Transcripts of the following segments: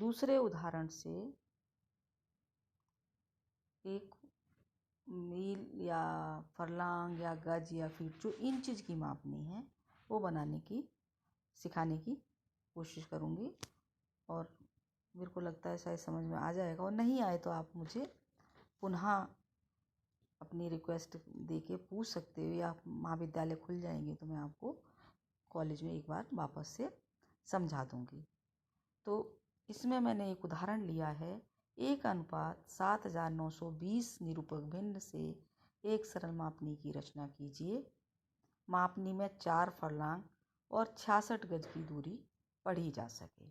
दूसरे उदाहरण से एक मील या फरलांग या गज या फीट जो इंचज की मापनी है वो बनाने की सिखाने की कोशिश करूँगी, और मेरे को लगता है शायद समझ में आ जाएगा, और नहीं आए तो आप मुझे पुनः अपनी रिक्वेस्ट दे के पूछ सकते हो, या महाविद्यालय खुल जाएंगे तो मैं आपको कॉलेज में एक बार वापस से समझा दूँगी। तो इसमें मैंने एक उदाहरण लिया है, 1:7920 निरूपक भिन्न से एक सरल मापनी की रचना कीजिए। मापनी में 4 फरलांग और 66 गज की दूरी पढ़ी जा सके।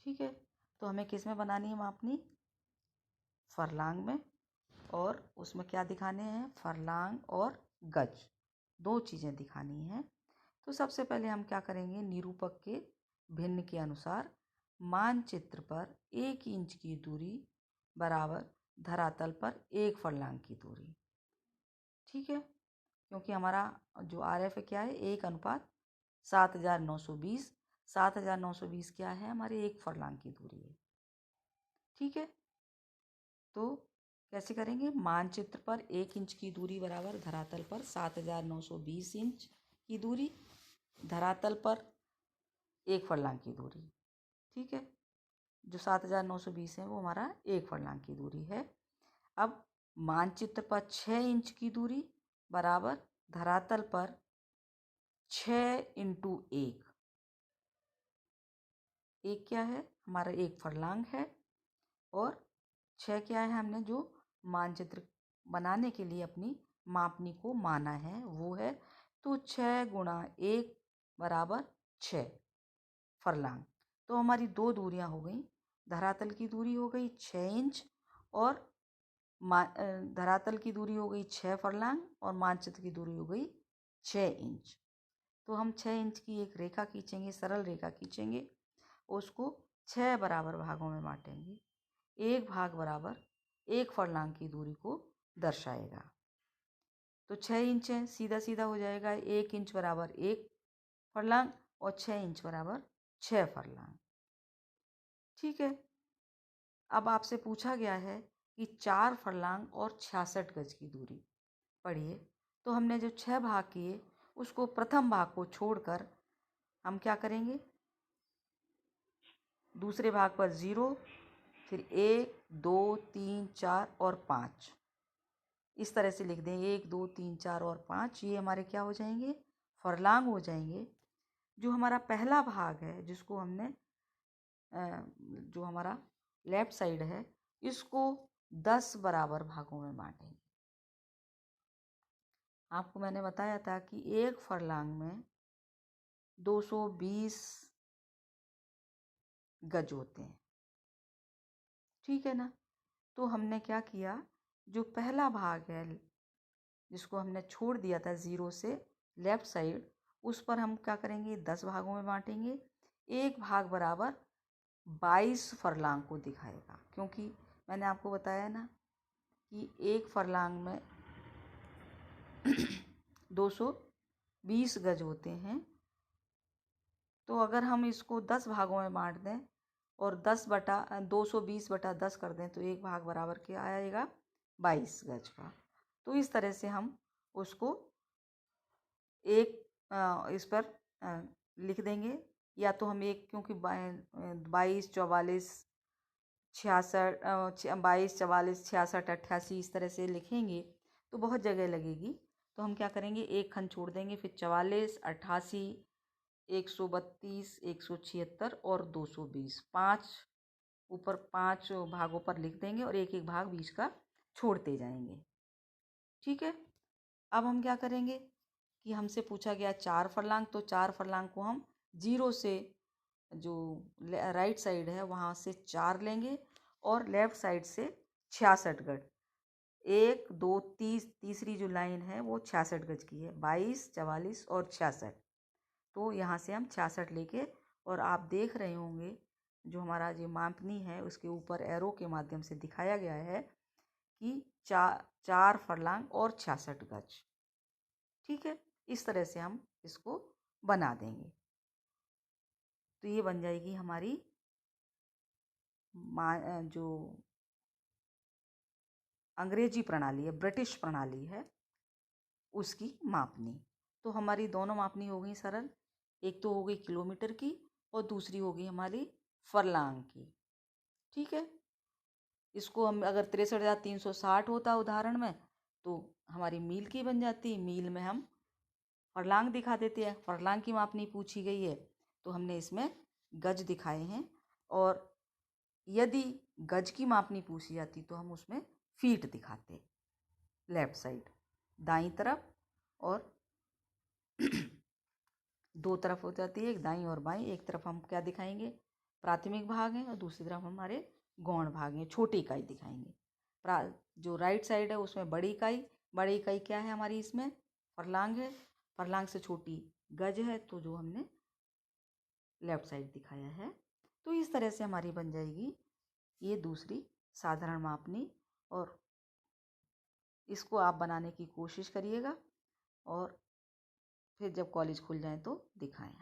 ठीक है, तो हमें किस में बनानी है मापनी? फरलांग में, और उसमें क्या दिखाने हैं? फरलांग और गज, दो चीज़ें दिखानी हैं। तो सबसे पहले हम क्या करेंगे, निरूपक के भिन्न के अनुसार मानचित्र पर 1 इंच की दूरी बराबर धरातल पर 1 फरलांग की दूरी। ठीक है, क्योंकि हमारा जो RF है क्या है, 1:7920। 7920 क्या है? हमारे 1 फरलांग की दूरी है। ठीक है, तो कैसे करेंगे? मानचित्र पर 1 इंच की दूरी बराबर धरातल पर 7920 इंच की दूरी, धरातल पर 1 फरलांग की दूरी। ठीक है, जो 7920 है वो हमारा 1 फरलांग की दूरी है। अब मानचित्र पर 6 इंच की दूरी बराबर धरातल पर 6 × 1। एक क्या है? हमारा 1 फरलांग है, और 6 क्या है? हमने जो मानचित्र बनाने के लिए अपनी मापनी को माना है वो है, तो 6 × 1 बराबर 6 फरलांग। तो हमारी दो दूरियां हो गई, धरातल की दूरी हो गई 6 इंच, और धरातल की दूरी हो गई 6 फरलांग, और मानचित्र की दूरी हो गई 6 इंच। तो हम 6 इंच की एक रेखा खींचेंगे, सरल रेखा खींचेंगे, उसको 6 बराबर भागों में बांटेंगे। एक भाग बराबर 1 फरलांग की दूरी को दर्शाएगा। तो 6 इंच है, सीधा सीधा हो जाएगा, 1 इंच बराबर 1 फरलांग और 6 इंच बराबर 6 फरलांग। ठीक है, अब आपसे पूछा गया है कि 4 फरलांग और 66 गज की दूरी पढ़िए। तो हमने जो 6 भाग किए उसको प्रथम भाग को छोड़कर हम क्या करेंगे, दूसरे भाग पर 0, फिर 1, 2, 3, 4 और 5, इस तरह से लिख दें। 1, 2, 3, 4 और 5, ये हमारे क्या हो जाएंगे? फरलांग हो जाएंगे। जो हमारा पहला भाग है, जिसको हमने जो हमारा लेफ्ट साइड है, इसको 10 बराबर भागों में बांटेंगे। आपको मैंने बताया था कि 1 फरलांग में 220 गज होते हैं। ठीक है ना? तो हमने क्या किया, जो पहला भाग है जिसको हमने छोड़ दिया था 0 से लेफ्ट साइड, उस पर हम क्या करेंगे, 10 भागों में बांटेंगे। एक भाग बराबर 22 फरलांग को दिखाएगा, क्योंकि मैंने आपको बताया ना कि 1 फरलांग में 220 गज होते हैं। तो अगर हम इसको 10 भागों में बांट दें और 220/10 कर दें, तो एक भाग बराबर क्या आएगा? 22 गज का। तो इस तरह से हम उसको इस पर लिख देंगे, या तो हम एक, क्योंकि 22, 44, 66, 22, 44, 66, 88 इस तरह से लिखेंगे तो बहुत जगह लगेगी। तो हम क्या करेंगे, एक खंड छोड़ देंगे, फिर 44, 88, 132, 176 और 220, 5 ऊपर 5 भागों पर लिख देंगे और एक एक भाग बीच का छोड़ते जाएंगे। ठीक है, अब हम क्या करेंगे कि हमसे पूछा गया 4 फरलांग, तो 4 फरलांग को हम 0 से जो राइट साइड है वहाँ से 4 लेंगे और लेफ्ट साइड से 66 गज। 1, 2, तीसरी जो लाइन है वो 66 गज की है, 22, 44 और 66। तो यहाँ से हम 66 लेके, और आप देख रहे होंगे जो हमारा जो मापनी है उसके ऊपर एरो के माध्यम से दिखाया गया है कि 4 फरलांग और 66 गज। ठीक है, इस तरह से हम इसको बना देंगे। तो ये बन जाएगी हमारी जो अंग्रेजी प्रणाली है, ब्रिटिश प्रणाली है, उसकी मापनी। तो हमारी दोनों मापनी हो गई सरल। एक तो हो गई किलोमीटर की और दूसरी हो गई हमारी फरलांग की। ठीक है, इसको हम अगर 63,360 होता उदाहरण में तो हमारी मील की बन जाती। मील में हम फरलांग दिखा देते हैं, फरलांग की मापनी पूछी गई है तो हमने इसमें गज दिखाए हैं। और यदि गज की मापनी पूछी जाती तो हम उसमें फीट दिखाते, लेफ्ट साइड दाईं तरफ, और दो तरफ हो जाती है, एक दाईं और बाईं। एक तरफ हम क्या दिखाएंगे, प्राथमिक भाग हैं, और दूसरी तरफ हमारे गौण भाग हैं, छोटी इकाई दिखाएंगे। जो राइट साइड है उसमें बड़ी इकाई, बड़ी इकाई क्या है हमारी, इसमें फरलांग है, फरलांग से छोटी गज है, तो जो हमने लेफ्ट साइड दिखाया है। तो इस तरह से हमारी बन जाएगी ये दूसरी साधारण मापनी। और इसको आप बनाने की कोशिश करिएगा और फिर जब कॉलेज खुल जाए तो दिखाएं।